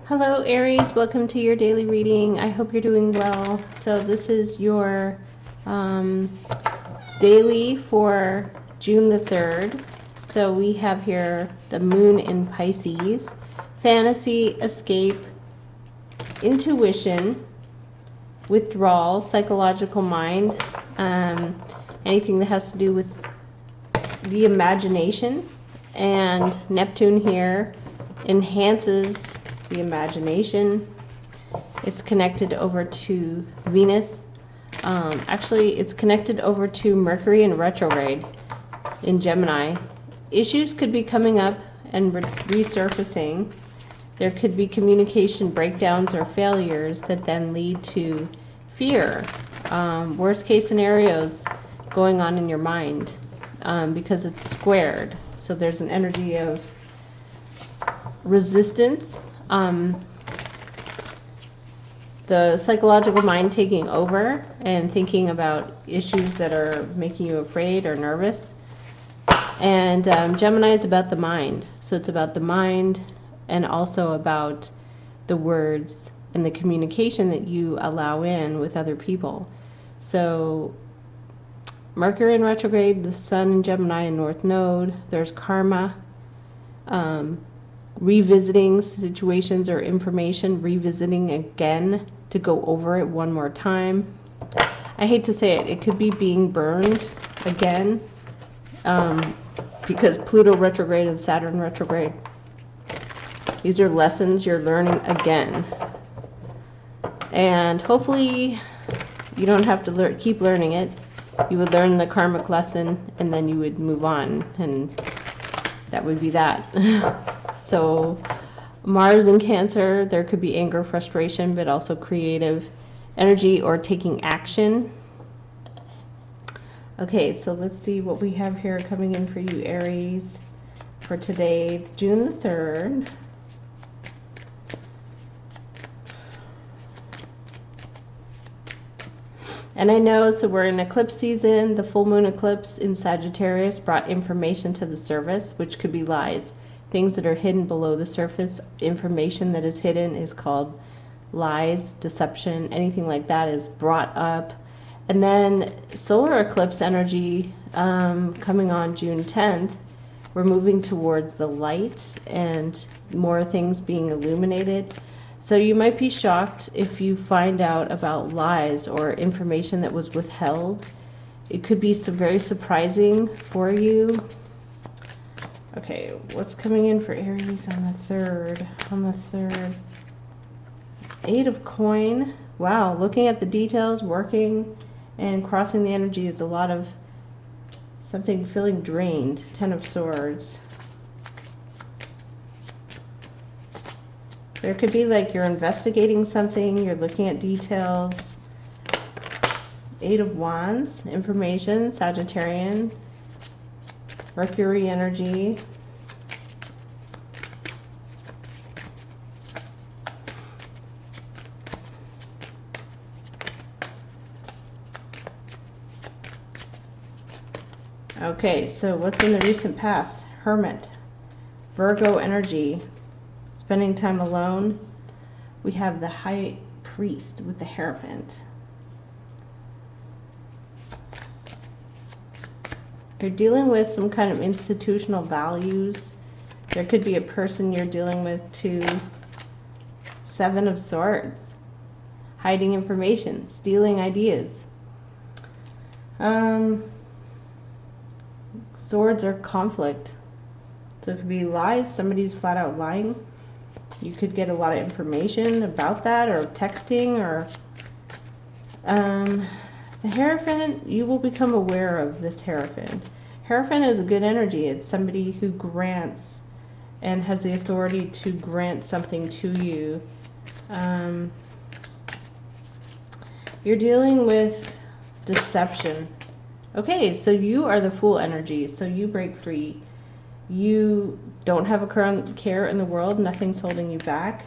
Hello Aries, welcome to your daily reading. I hope you're doing well. So this is your daily for June the 3rd. So we have here the moon in Pisces, fantasy, escape, intuition, withdrawal, psychological mind, anything that has to do with the imagination. And Neptune here enhances the imagination. It's connected over to Venus. Actually, it's connected over to Mercury in retrograde in Gemini. Issues could be coming up and resurfacing. There could be communication breakdowns or failures that then lead to fear. Worst case scenarios going on in your mind because it's squared. So there's an energy of resistance. The psychological mind taking over and thinking about issues that are making you afraid or nervous. And Gemini is about the mind. So it's about the mind and also about the words and the communication that you allow in with other people. So Mercury in retrograde, the Sun in Gemini in North Node, there's karma, revisiting situations or information, revisiting again to go over it one more time. I hate to say it, it could be being burned again because Pluto retrograde and Saturn retrograde. These are lessons you're learning again. And hopefully you don't have to keep learning it. You would learn the karmic lesson and then you would move on, and that would be that. So Mars in Cancer, there could be anger, frustration, but also creative energy or taking action. Okay, so let's see what we have here coming in for you, Aries, for today, June the 3rd. And I know, so we're in eclipse season. The full moon eclipse in Sagittarius brought information to the surface, which could be lies. Things that are hidden below the surface, information that is hidden is called lies, deception, anything like that is brought up. And then solar eclipse energy coming on June 10th, we're moving towards the light and more things being illuminated. So you might be shocked if you find out about lies or information that was withheld. It could be very surprising for you. Okay, what's coming in for Aries on the 3rd? On the 3rd, 8 of coin. Wow, looking at the details, working and crossing the energy is a lot of something feeling drained. 10 of swords. There could be like you're investigating something, you're looking at details. 8 of wands, information, Sagittarian, Mercury energy. Okay, so what's in the recent past? Hermit, Virgo energy, spending time alone. We have the High Priest with the Hierophant. You're dealing with some kind of institutional values. There could be a person you're dealing with too. 7 of swords, hiding information, stealing ideas. Swords are conflict. So it could be lies, somebody's flat out lying. You could get a lot of information about that, or texting, or the Hierophant, you will become aware of this Hierophant. Hierophant is a good energy. It's somebody who grants and has the authority to grant something to you. You're dealing with deception. Okay, so you are the Fool energy, so you break free. You don't have a current care in the world. Nothing's holding you back.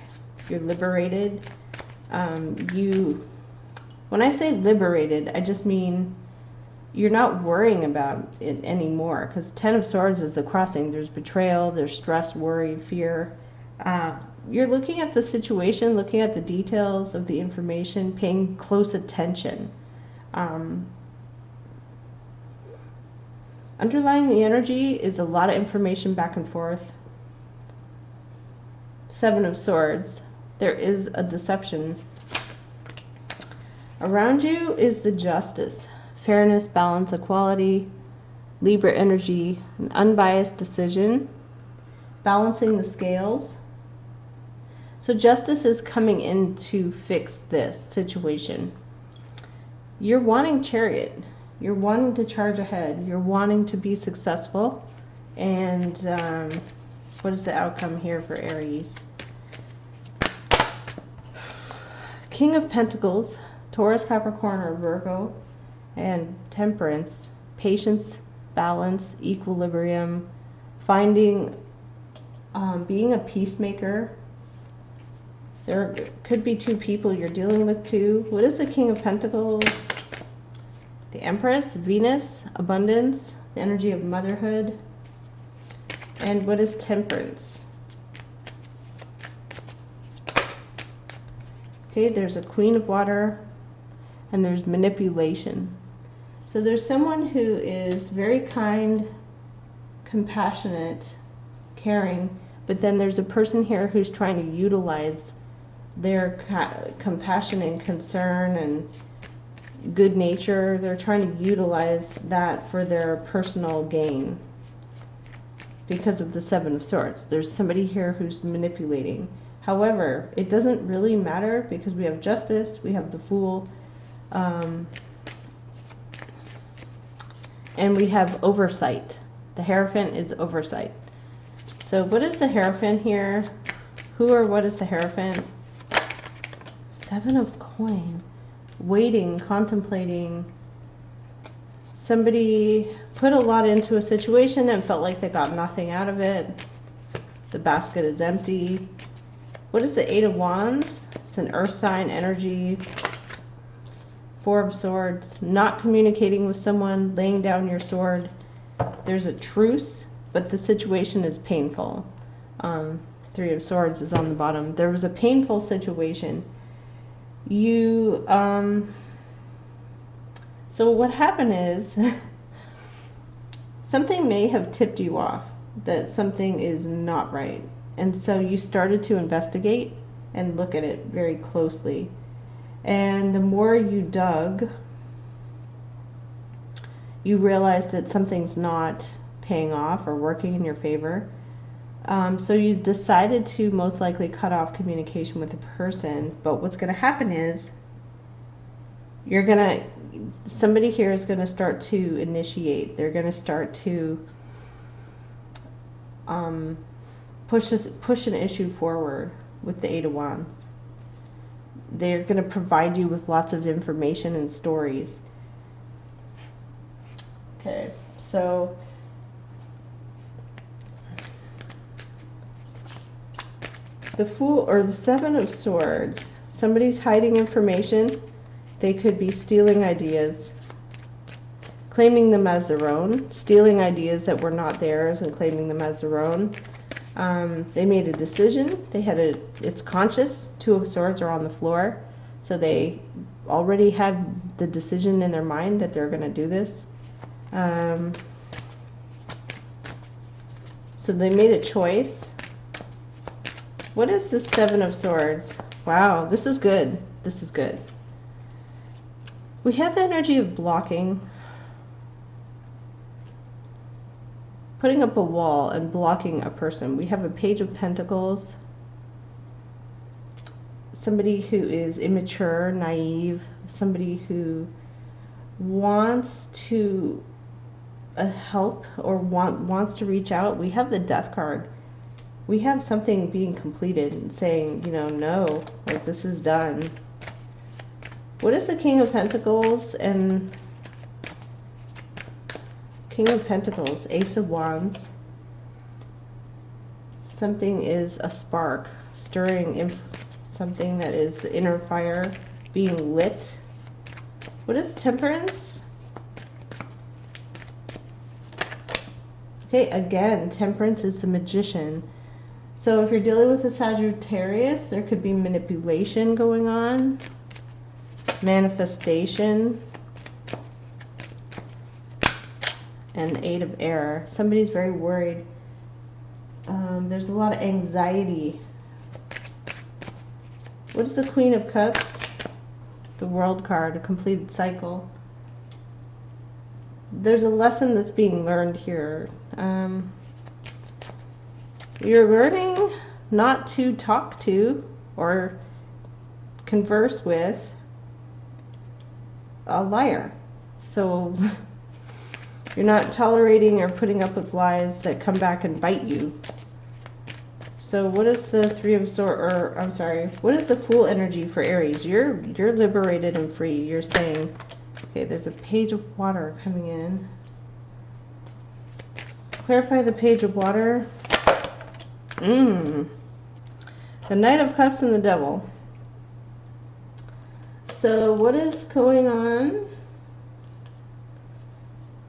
You're liberated. When I say liberated, I just mean you're not worrying about it anymore, because 10 of swords is the crossing. There's betrayal, there's stress, worry, fear. you're looking at the situation, looking at the details of the information, paying close attention. Underlying the energy is a lot of information back and forth. Seven of Swords. There is a deception. Around you is the Justice. Fairness, balance, equality, Libra energy, an unbiased decision, balancing the scales. So justice is coming in to fix this situation. You're wanting Chariot. You're wanting to charge ahead. You're wanting to be successful. And what is the outcome here for Aries? King of Pentacles, Taurus, Capricorn, or Virgo, and Temperance. Patience, balance, equilibrium, finding, being a peacemaker. There could be two people you're dealing with too. What is the King of Pentacles? The Empress, Venus, abundance, the energy of motherhood. And what is Temperance? Okay, there's a Queen of Water, and there's manipulation. So there's someone who is very kind, compassionate, caring, but then there's a person here who's trying to utilize their compassion and concern and good nature. They're trying to utilize that for their personal gain because of the Seven of Swords. There's somebody here who's manipulating. However, it doesn't really matter because we have Justice, we have the Fool, and we have oversight. The Hierophant is oversight. So what is the Hierophant here? Who or what is the Hierophant? Seven of Coin. Waiting, contemplating. Somebody put a lot into a situation and felt like they got nothing out of it. The basket is empty. What is the Eight of Wands? It's an earth sign energy. Four of Swords. Not communicating with someone, laying down your sword. There's a truce, but the situation is painful. Three of Swords is on the bottom. There was a painful situation. So what happened is something may have tipped you off that something is not right. And so you started to investigate and look at it very closely. And the more you dug, you realized that something's not paying off or working in your favor. So you decided to most likely cut off communication with the person. But what's going to happen is somebody here is going to start to initiate. They're going to start to push an issue forward with the Eight of Wands. They're going to provide you with lots of information and stories. Okay, so the Fool or the Seven of Swords, somebody's hiding information. They could be stealing ideas, claiming them as their own, stealing ideas that were not theirs and claiming them as their own. They made a decision. It's conscious. Two of Swords are on the floor. So they already had the decision in their mind that they're going to do this. So they made a choice. What is the Seven of Swords? Wow, this is good. This is good. We have the energy of blocking. Putting up a wall and blocking a person. We have a Page of Pentacles. Somebody who is immature, naive, somebody who wants to help or wants to reach out. We have the Death card. We have something being completed and saying, no, like this is done. What is the King of Pentacles and King of Pentacles, Ace of Wands? Something is a spark, stirring something that is the inner fire being lit. What is Temperance? Okay, again, Temperance is the Magician. So if you're dealing with a Sagittarius, there could be manipulation going on, manifestation, and 8 of air. Somebody's very worried. There's a lot of anxiety. What is the Queen of Cups? The World card, a completed cycle. There's a lesson that's being learned here. You're learning not to talk to or converse with a liar. So you're not tolerating or putting up with lies that come back and bite you. So what is the Three of Swords, or I'm sorry, what is the Fool energy for Aries? You're liberated and free. You're saying, okay, there's a Page of Water coming in. Clarify the Page of Water. The Knight of Cups and the Devil. So what is going on?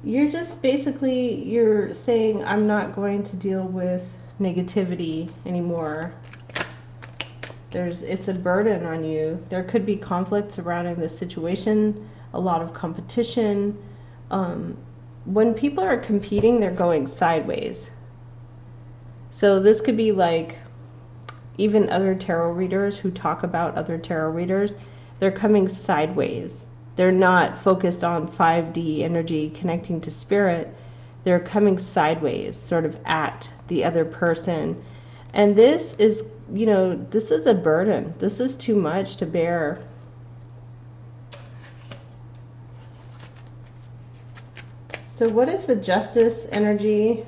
You're just basically, you're saying, I'm not going to deal with negativity anymore. It's a burden on you. There could be conflict surrounding this situation, a lot of competition. When people are competing, they're going sideways. So this could be like even other tarot readers who talk about other tarot readers, they're coming sideways. They're not focused on 5D energy connecting to spirit. They're coming sideways, sort of at the other person. And this is, this is a burden. This is too much to bear. So what is the Justice energy?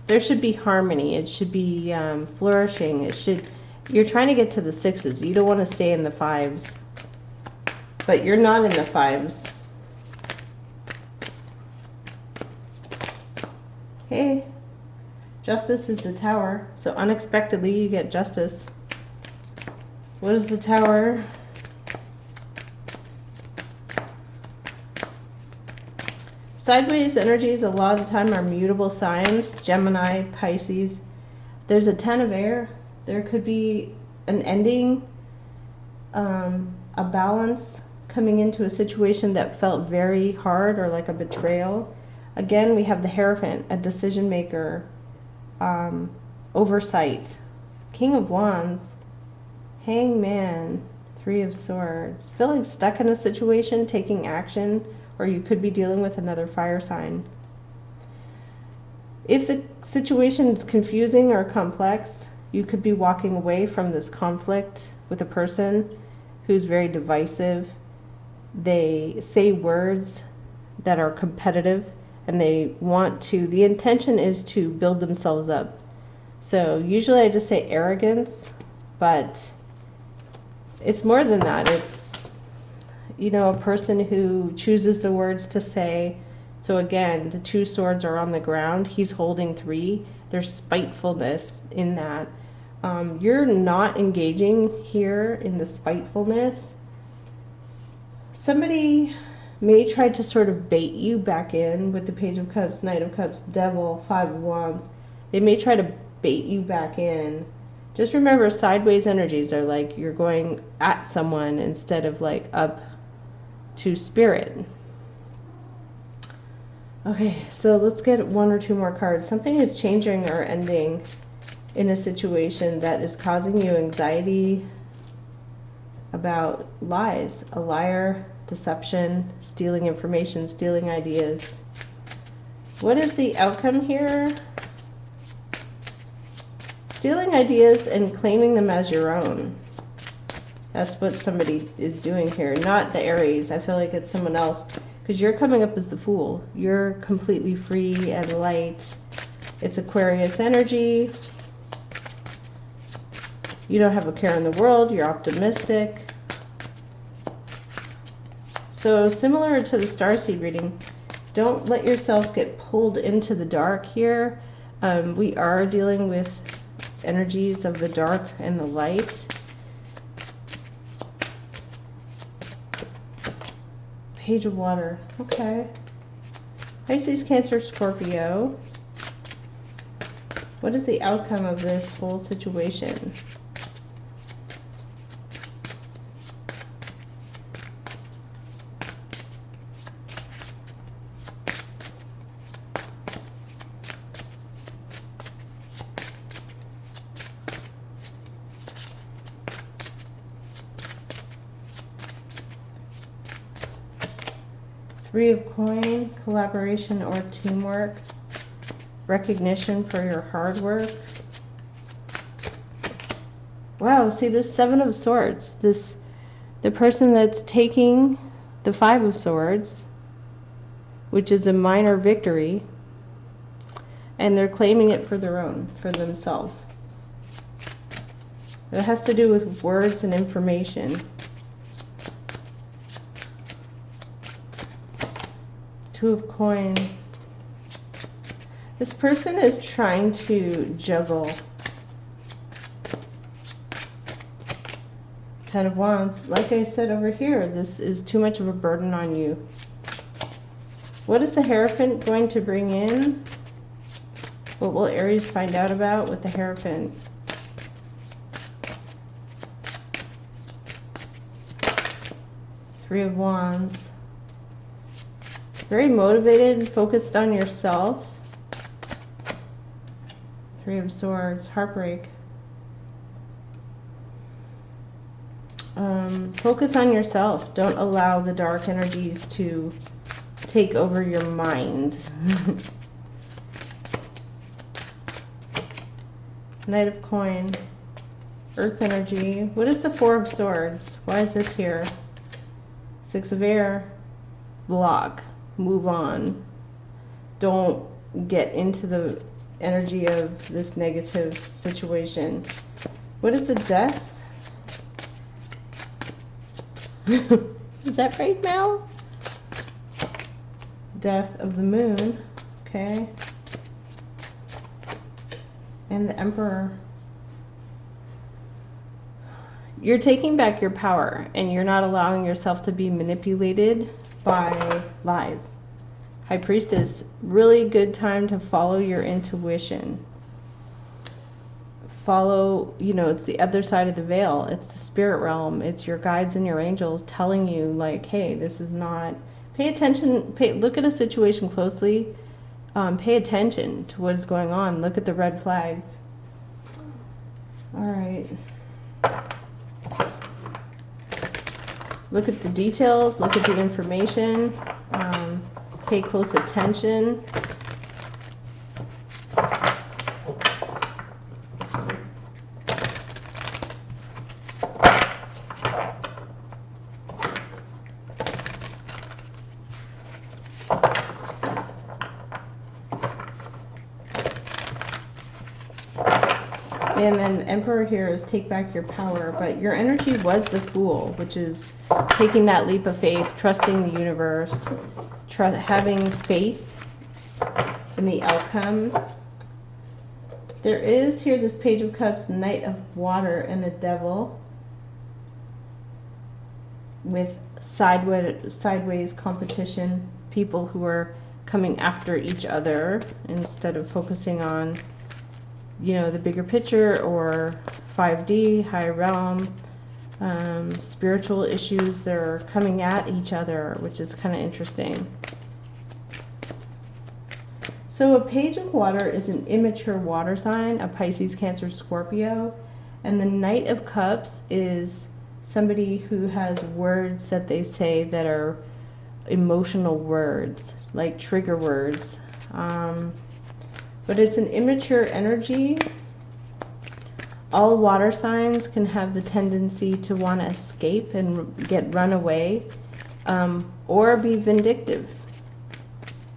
There should be harmony. It should be flourishing. You're trying to get to the 6s. You don't want to stay in the 5s. But you're not in the 5s. Hey, Justice is the Tower. So unexpectedly you get justice. What is the Tower? Sideways energies a lot of the time are mutable signs. Gemini, Pisces. There's a 10 of air. There could be an ending, a balance coming into a situation that felt very hard or like a betrayal. Again, we have the Hierophant, a decision maker, oversight, King of Wands, Hangman, Three of Swords. Feeling stuck in a situation, taking action, or you could be dealing with another fire sign. If the situation is confusing or complex, you could be walking away from this conflict with a person who's very divisive. They say words that are competitive, and the intention is to build themselves up. So usually I just say arrogance, but it's more than that. It's, a person who chooses the words to say. So again, the 2 swords are on the ground. He's holding 3. There's spitefulness in that. You're not engaging here in the spitefulness. Somebody may try to sort of bait you back in with the Page of Cups, Knight of Cups, Devil, 5 of Wands. They may try to bait you back in. Just remember, sideways energies are like you're going at someone instead of like up to spirit. Okay, so let's get 1 or 2 more cards. Something is changing or ending in a situation that is causing you anxiety about lies. A liar, deception, stealing information, stealing ideas. What is the outcome here? Stealing ideas and claiming them as your own. That's what somebody is doing here, not the Aries. I feel like it's someone else, because you're coming up as the Fool. You're completely free and light. It's Aquarius energy. You don't have a care in the world. You're optimistic. So similar to the starseed reading, don't let yourself get pulled into the dark here. We are dealing with energies of the dark and the light. Page of Water. Okay. Pisces, Cancer, Scorpio. What is the outcome of this whole situation? Three of Coin, collaboration or teamwork, recognition for your hard work. Wow, see this Seven of Swords, the person that's taking the Five of Swords, which is a minor victory, and they're claiming it for their own, for themselves. It has to do with words and information. Two of Coin. This person is trying to juggle. Ten of Wands. Like I said over here, this is too much of a burden on you. What is the Hierophant going to bring in? What will Aries find out about with the Hierophant? Three of Wands. Very motivated, focused on yourself. Three of Swords, heartbreak. Focus on yourself. Don't allow the dark energies to take over your mind. Knight of Coin, earth energy. What is the Four of Swords? Why is this here? Six of Air, block, move on. Don't get into the energy of this negative situation. What is the Death? Is that right now? Death of the Moon. Okay. And the Emperor. You're taking back your power and you're not allowing yourself to be manipulated by lies. High Priestess, really good time to follow your intuition. Follow, you know, it's the other side of the veil. It's the spirit realm. It's your guides and your angels telling you, like, hey, this is not... Pay attention. Look at a situation closely. Pay attention to what is going on. Look at the red flags. All right. Look at the details. Look at the information. Pay close attention. And then Emperor here is take back your power, but your energy was the Fool, which is taking that leap of faith, trusting the universe, having faith in the outcome. There is here this Page of Cups, Knight of Water, and a Devil with sideways competition, people who are coming after each other instead of focusing on, you know, the bigger picture or 5D, higher realm, spiritual issues. They're coming at each other, which is kind of interesting. So a Page of Water is an immature water sign, a Pisces, Cancer, Scorpio, and the Knight of Cups is somebody who has words that they say that are emotional words, like trigger words. But it's an immature energy. All water signs can have the tendency to want to escape and get run away, or be vindictive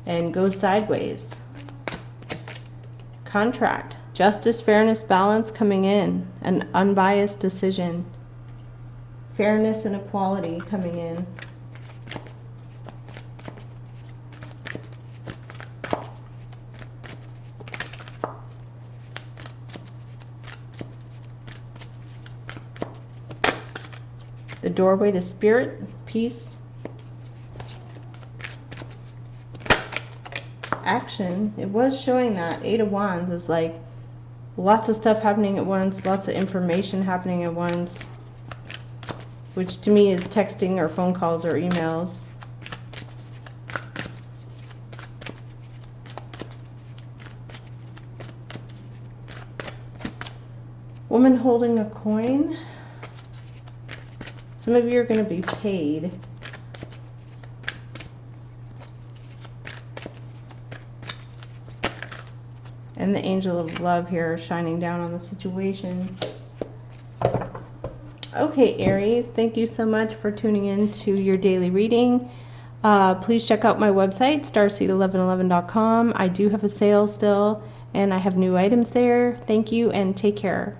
and go sideways. Contract, justice, fairness, balance coming in, an unbiased decision, fairness and equality coming in. The doorway to spirit, peace, action. It was showing that Eight of Wands is like Lots of stuff happening at once, lots of information happening at once, which to me is texting or phone calls or emails. Woman holding a coin. Some of you are going to be paid. And the angel of love here shining down on the situation. Okay, Aries, thank you so much for tuning in to your daily reading. Please check out my website, starseed1111.com. I do have a sale still, and I have new items there. Thank you, and take care.